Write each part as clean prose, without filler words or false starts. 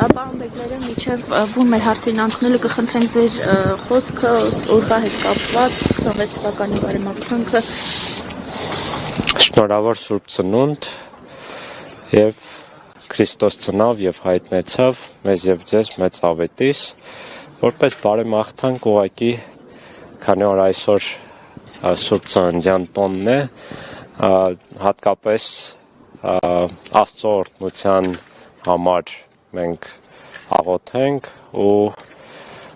Պարոն Բեգլարյան, միջև բուն մեր հարցերին անցնելը կխնդրենք ձեր խոսքը օրվա հետ կապված 26 թվականի բարեմաղթանքը։ Շնորհավոր Սուրբ Ծնունդ եւ Քրիստոս ծնավ եւ հայտնեցավ մեզ եւ ձեզ մեծ ավետիս, որպես բարեմաղթանք ուղղակի, քանի որ այսօր Սուրբ Ծննդյան տոնն է, հատկապես Աստծո օրհնության համար մենք աղոթենք ու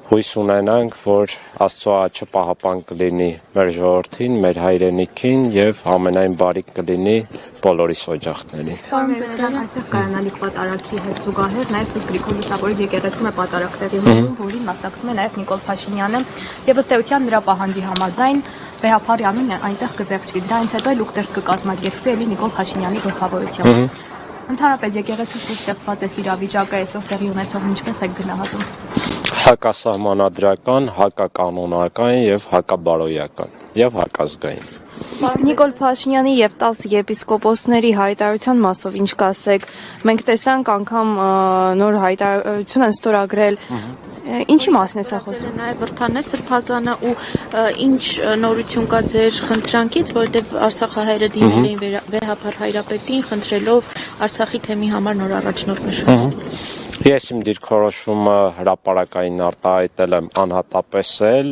հույս ունենանք, որ Աստծո աչքը պահապան կլինի մեր ժողովրդին, մեր հայրենիքին եւ ամենայն բարիք կլինի բոլորիս օջախներին։ Պարոն Բեգլարյան, այստեղ կայանալիք պատարագի հետ զուգահեռ նաև Սուրբ Գրիգոր Լուսավորիչ եկեղեցում է պատարագ տեղի ունենում, որին մասնակցում է նաև Նիկոլ Փաշինյանը եւ ըստ էության նրա պահանջի համաձայն Վեհափարի անունն այնտեղ կզեղչվի։ Դրանից հետո էլ ուխտեր կկազմակերպվի էլի Նիկոլ Փաշինյանի գլխավորությամբ։ Ընդհանրապես եկեղեցու շուրջ ստեղծված այս իրավիճակը այսօր տեղի ունեցողն ինչպես եք գնահատում։ Հակասահմանադրական, հակականոնական եւ հակաբարոյական եւ հակազգային։ Իսկ Նիկոլ Փաշինյանի եւ 10 եպիսկոպոսների հայտարարության մասով ինչ կասեք։ Մենք տեսանք անգամ նոր հայտարարություն են ստորագրել։ Ինչի մասն է սա խոսում։ Նաև Վրթան է Սրբազանը ու ինչ նորություն կա ձեր խնդրանքից, որտեղ Արցախահայերը դիմել էին Վեհափար հայրապետին, խնդրելով Արցախի թեմի համար նոր առաջնորդ նշանակել։ Ես իմ դիրքորոշումը հրապարակային արտահայտել եմ անհատապես էլ,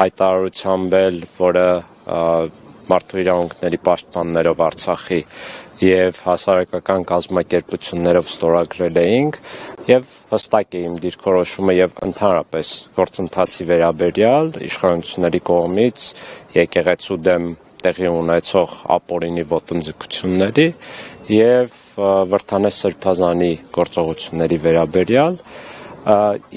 հայտարարությամբ էլ, որը մարդու իրավունքների պաշտպաններով Արցախի եւ հասարակական կազմակերպություններով ստորագրել էինք եւ հստակ է իմ դիրքորոշումը եւ ընդհանրապես գործընթացի վերաբերյալ իշխանությունների կողմից եկեղեցու դեմ տեղի ունեցող ապօրինի ոտնձգությունների եւ Վրթանե Սրբազանի գործողությունների վերաբերյալ,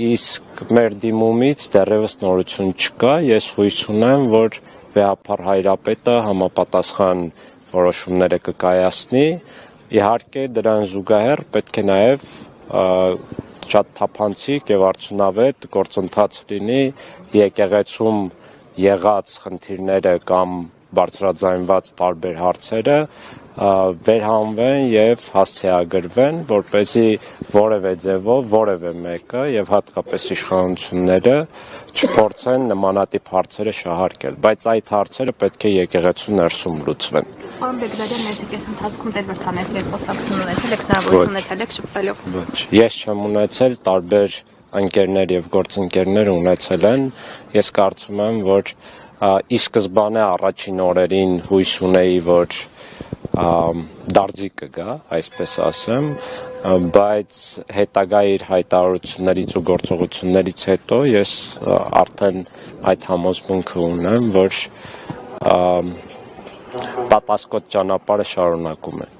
իսկ մեր դիմումից դեռևս նորություն չկա, ես հույս ունեմ, որ Վեհափար հայրապետը համապատասխան որոշումները կկայացնի, իհարկե դրան զուգահեռ պետք է նաև շատ թափանցիկ եւ արդյունավետ գործընթաց լինի եկեղեցում եղած խնդիրները կամ բարձրաձայնված տարբեր հարցերը վերհանվեն եւ հասցեագրվեն, որպեսզի որևէ ձևով որևէ մեկը եւ հատկապես իշխանությունները չփորձեն նմանատիպ հարցերը շահարկել, բայց այդ հարցերը պետք է եկեղեցու ներսում լուծվեն։ Պարոն Բեգլարյան, ներկայիս ընթացքում դեր Վրթանես հետ խոսակցություն ունեցել եք, հնարավորություն ունեցել եք շփվելով։ Ոչ, ես չեմ ունեցել, տարբեր ընկերներ եւ գործընկերներ ունեցել են։ Ես կարծում եմ, որ ի սկզբանե առաջին օրերին հույս ունեի, որ դարձի կգա, այսպես ասեմ, բայց հետագա իր հայտարարություններից ու գործողություններից հետո ես արդեն այդ համոզմունքը ունեմ, որ պատասխոտ ճանապարհը շարունակում է։